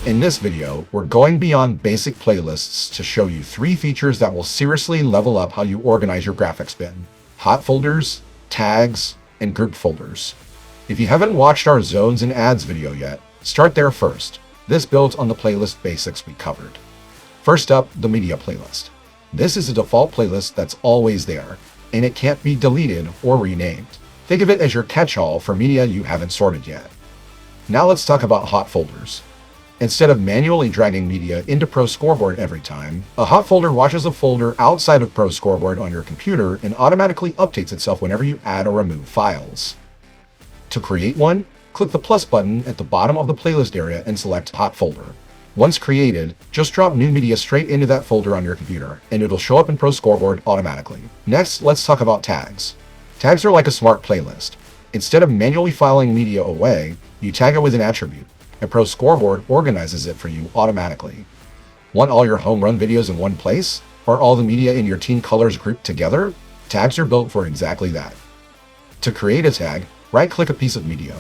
In this video, we're going beyond basic playlists to show you 3 features that will seriously level up how you organize your graphics bin: hot folders, tags, and group folders. If you haven't watched our zones and ads video yet, start there first. This builds on the playlist basics we covered. First up, the media playlist. This is a default playlist that's always there, and it can't be deleted or renamed. Think of it as your catch-all for media you haven't sorted yet. Now let's talk about hot folders. Instead of manually dragging media into ProScoreboard every time, a hot folder watches a folder outside of ProScoreboard on your computer and automatically updates itself whenever you add or remove files. To create one, click the plus button at the bottom of the playlist area and select Hot Folder. Once created, just drop new media straight into that folder on your computer, and it'll show up in ProScoreboard automatically. Next, let's talk about tags. Tags are like a smart playlist. Instead of manually filing media away, you tag it with an attribute, and ProScoreboard organizes it for you automatically. Want all your home run videos in one place? Or all the media in your team colors grouped together? Tags are built for exactly that. To create a tag, right-click a piece of media.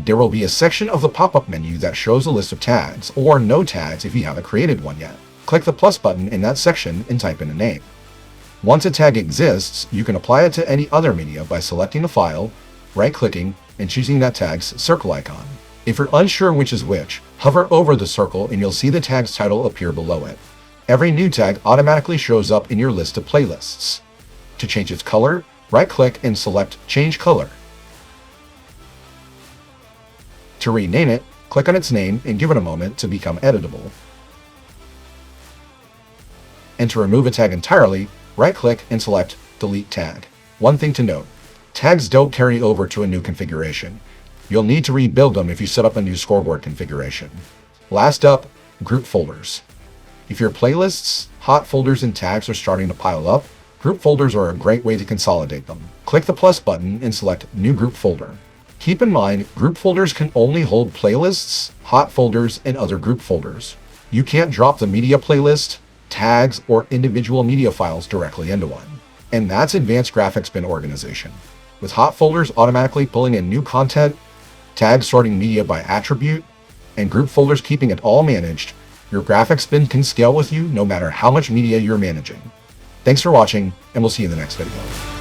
There will be a section of the pop-up menu that shows a list of tags, or no tags if you haven't created one yet. Click the plus button in that section and type in a name. Once a tag exists, you can apply it to any other media by selecting the file, right-clicking, and choosing that tag's circle icon. If you're unsure which is which, hover over the circle and you'll see the tag's title appear below it. Every new tag automatically shows up in your list of playlists. To change its color, right-click and select Change Color. To rename it, click on its name and give it a moment to become editable. And to remove a tag entirely, right-click and select Delete Tag. One thing to note, tags don't carry over to a new configuration. You'll need to rebuild them if you set up a new Scoreboard configuration. Last up, group folders. If your playlists, hot folders, and tags are starting to pile up, group folders are a great way to consolidate them. Click the plus button and select New Group Folder. Keep in mind, group folders can only hold playlists, hot folders, and other group folders. You can't drop the media playlist, tags, or individual media files directly into one. And that's advanced graphics bin organization. With hot folders automatically pulling in new content, tags sorting media by attribute, and group folders keeping it all managed, your graphics bin can scale with you no matter how much media you're managing. Thanks for watching, and we'll see you in the next video.